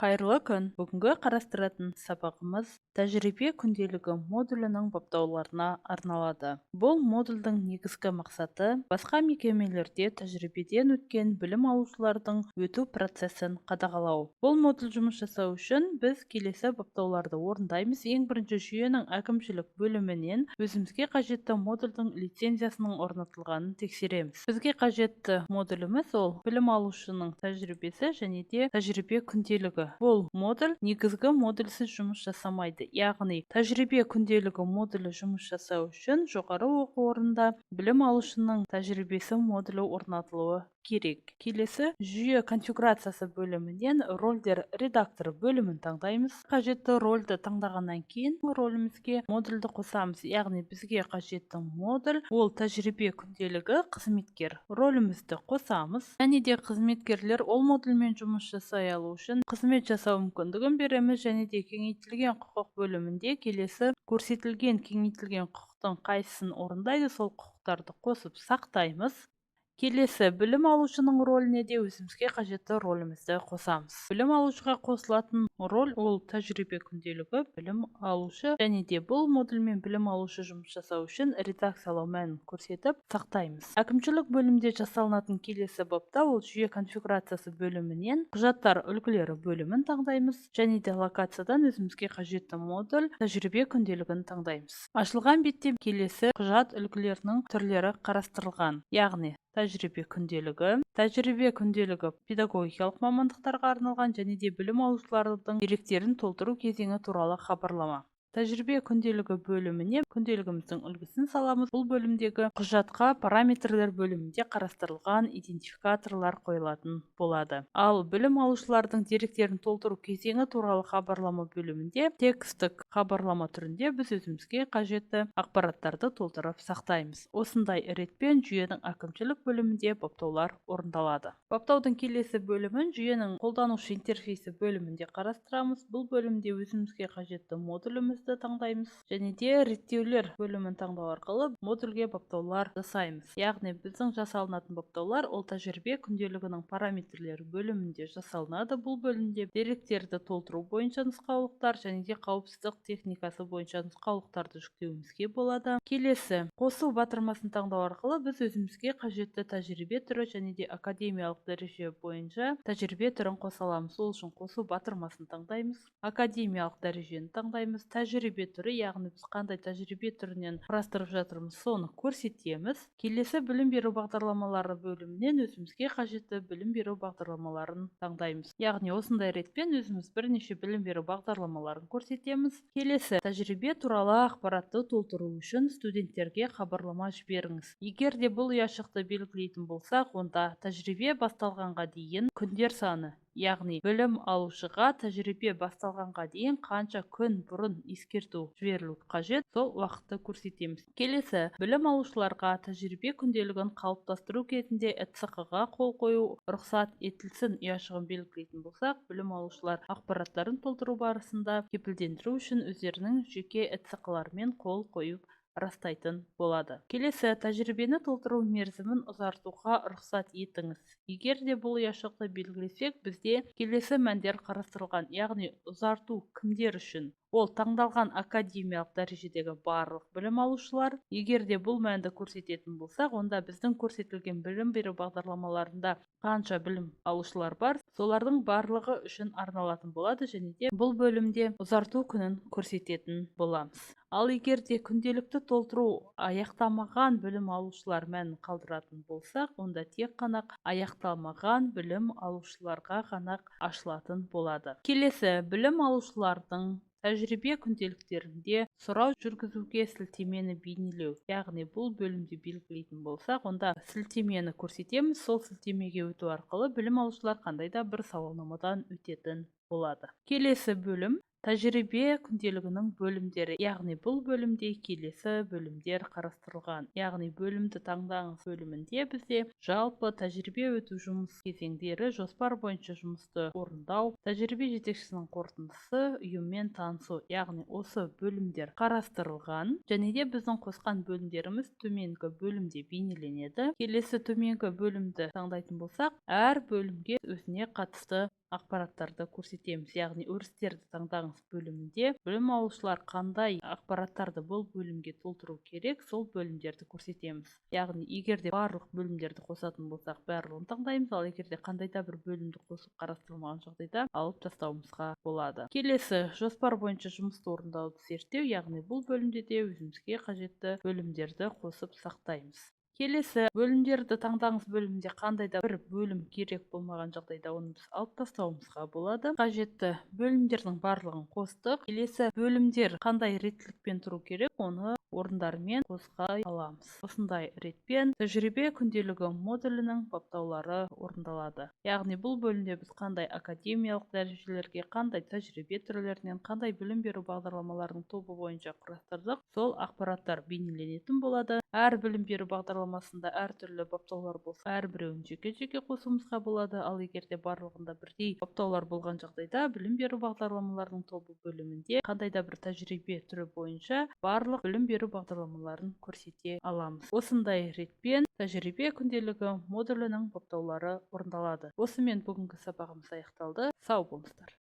Қайырлы күн. Бүгінгі қарастыратын сабағымыз тәжірибе күнделігі модулінің баптауларына арналады. Бұл модульдің негізгі мақсаты басқа мекемелерде тәжірибеден өткен білім алушылардың өту процесін қадағалау. Бұл модуль жұмыс жасау үшін біз келесі баптауларды орындаймыз. Ең бірінші, жүйенің әкімшілік бөлімінен өзімізге қажетті модульдің лицензиясының орнатылғанын тексереміз. Бізге қажетті модуліміз ол білім алушының тәжірибесі және де тәжірибе күнделігі. Бұл модуль негізгі модульсіз жұмыс жасамайды. Яғни тәжірибе күнделігі модулі жұмыс жасау үшін жоғары оқу орнында білім алушының тәжірибесі модулі орнатылуы керек. Келесі, жүйе конфигурациясы бөлімінен рольдер редакторы бөлімін таңдаймыз. Қажетті рольді таңдағаннан кейін ролімізге модульді қосамыз. Яғни бізге қажетті модуль ол тәжірибе күнделігі қызметкер. Ролімізді қосамыз. Және де қызметкерлер ол модульмен жұмыс жасай алу үшін қызмет жасау мүмкіндігін береміз. Және де кеңейтілген құқық бөлімінде келесі көрсетілген кеңейтілген құқықтың қайсысын орындайды, сол құқықтарды қосып сақтаймыз. Келесі, білім алушының роліне де өзімізге қажетті ролімізді қосамыз. Білім алушыға қосылатын роль ол тәжірибе күнделігі білім алушы, және де бұл модульмен білім алушы жұмыс жасау үшін редакциялау мәнін көрсетіп сақтаймыз. Әкімшілік бөлімде жасалынатын келесі бапта ол жүйе конфигурациясы бөлімінен құжаттар үлгілері бөлімін таңдаймыз, және де локациядан өзімізге қажетті модуль тәжірибе күнделігін таңдаймыз. Ашылған бетте келесі құжат үлгілерінің түрлері қарастырылған, яғни тәжірибе күнделігі педагогикалық мамандықтарға арналған және де білім алушылардың деректерін толтыру кезеңі туралы хабарлама. Тәжірибе күнделігі бөліміне күнделігіміздің үлгісін саламыз. Бұл бөлімдегі құжатқа параметрлер бөлімінде қарастырылған идентификаторлар қойылатын болады. Ал білім алушылардың деректерін толтыру кезеңі туралы хабарлама бөлімінде текстік хабарлама түрінде біз өзімізге қажетті ақпараттарды толтырып сақтаймыз. Осындай ретпен жүйенің әкімшілік бөлімінде баптаулар орындалады. Баптаудың келесі бөлімін жүйенің қолданушы интерфейсі бөлімінде қарастырамыз. Бұл бөлімде өзімізге қажетті модуліміз таңдаймыз, және де реттеулер бөлімін таңдау арқылы модульге баптаулар жасаймыз. Яғни біздің жасалынатын баптаулар ол тәжірибе күнделігінің параметрлері бөлімінде жасалынады. Бұл бөлімде деректерді толтыру бойынша нұсқаулықтар және де қауіпсіздік техникасы бойынша нұсқаулықтарды жүктеуімізге болады. Келесі, қосу батырмасын таңдау арқылы біз өзімізге қажетті тәжірибе түрі және де академиялық дәреже бойынша тәжірибе түрін қоса аламыз. Ол үшін қосу батырмасын таңдаймыз, академиялық дәрежені таңдаймыз, тәжірибе түрі, яғни біз қандай тәжірибе түрінен құрастырып жатырмыз, соны көрсетеміз. Келесі, білім беру бағдарламалары бөлімінен өзімізге қажетті білім беру бағдарламаларын таңдаймыз. Яғни осындай ретпен өзіміз бірнеше білім беру бағдарламаларын көрсетеміз. Келесі, тәжірибе туралы ақпаратты толтыру үшін студенттерге хабарлама жіберіңіз. Егер де бұл ұяшықты белгілейтін болсақ, онда тәжірибе басталғанға дейін күндер саны, яғни білім алушыға тәжірибе басталғанға дейін қанша күн бұрын ескерту жіберілу қажет, сол уақытты көрсетеміз. Келесі, білім алушыларға тәжірибе күнделігін қалыптастыру кезінде ЭЦХ-ға қол қою рұқсат етілсін ұяшығын белгілейтін болсақ, білім алушылар ақпараттарын толтыру барысында кепілдендіру үшін өздерінің жеке ЭЦХ-ларымен қол қойып растайтын болады. Келесі, тәжірибені толтыру мерзімін ұзартуға рұқсат етіңіз. Егер де бұл ұяшықты белгілесек, бізде келесі мәндер қарастырылған, яғни ұзарту кімдер үшін? Ол таңдалған академиялық дәрежедегі барлық білім алушылар. Егер де бұл мәнді көрсететін болсақ, онда біздің көрсетілген білім беру бағдарламаларында қанша білім алушылар бар, солардың барлығы үшін арналатын болады, және де бұл бөлімде ұзарту күнін көрсететін боламыз. Ал егер де күнделікті толтыру аяқталмаған білім алушылар мәнін қалдыратын болсақ, онда тек қана аяқталмаған білім алушыларға ғана ашылатын болады. Келесі, білім алушылардың тәжірибе күнделіктерінде сұрау жүргізуге сілтемені бейнелеу. Яғни бұл бөлімде белгілейтін болсақ, онда сілтемені көрсетеміз. Сол сілтемеге өту арқылы білім алушылар қандай да бір сауалнамадан өтетін болады. Келесі бөлім Тәжірибе күнделігінің бөлімдері, яғни бұл бөлімде келесі бөлімдер қарастырылған. Яғни бөлімді таңдаңыз бөлімінде бізде жалпы тәжірибе өту жұмыс кезеңдері, жоспар бойынша жұмысты орындау, тәжірибе жетекшісінің қорытындысы, ұйыммен танысу, яғни осы бөлімдер қарастырылған. Және де біздің қосқан бөлімдеріміз төменгі бөлімде бейнеленеді. Келесі төменгі бөлімді таңдайтын болсақ, әр бөлімге өзіне қатысты ақпараттарды көрсетеміз. Яғни өрістерді таңдаңыз бөлімінде білім алушылар қандай ақпараттарды бұл бөлімге толтыру керек, сол бөлімдерді көрсетеміз. Яғни егерде барлық бөлімдерді қосатын болсақ, барлығын таңдаймыз, ал егерде қандай да бір бөлімді қосып қарастырылмаған жағдайда алып тастауымызға болады. Келесі жоспар бойынша жұмысты орындауды зерттеу, яғни бұл бөлімде де өзімізге қажетті бөлімдерді қосып сақтаймыз. Келесі бөлімдерді таңдаңыз бөлімінде қандай да бір бөлім керек болмаған жағдайда оны біз алып тастауымызға болады. Қажетті бөлімдердің барлығын қостық. Келесі бөлімдер қандай реттілікпен тұру керек, оны орындарымен қозғай аламыз. Осындай ретпен тәжірибе күнделігі модулінің баптаулары орындалады. Яғни бұл бөлімде біз қандай академиялық дәрежелерге, қандай тәжірибе түрлерінен, қандай білім беру бағдарламаларының тобы бойынша құрастырдық, сол ақпараттар бейнеленетін болады. Әр білім беру бағдарламасында әртүрлі баптаулар болса, әрбіреуін жеке-жеке қосуымызға болады. Ал егерде барлығында бірдей баптаулар болған жағдайда, білім беру бағдарламаларының тобы бөлімінде қандай да бір тәжірибе түрі бойынша барлық білім беру бағдарламаларын көрсете аламыз. Осындай ретпен тәжірибе күнделігі модулінің баптаулары орындалады. Осымен бүгінгі сабағымыз аяқталды. Сау болыңыздар.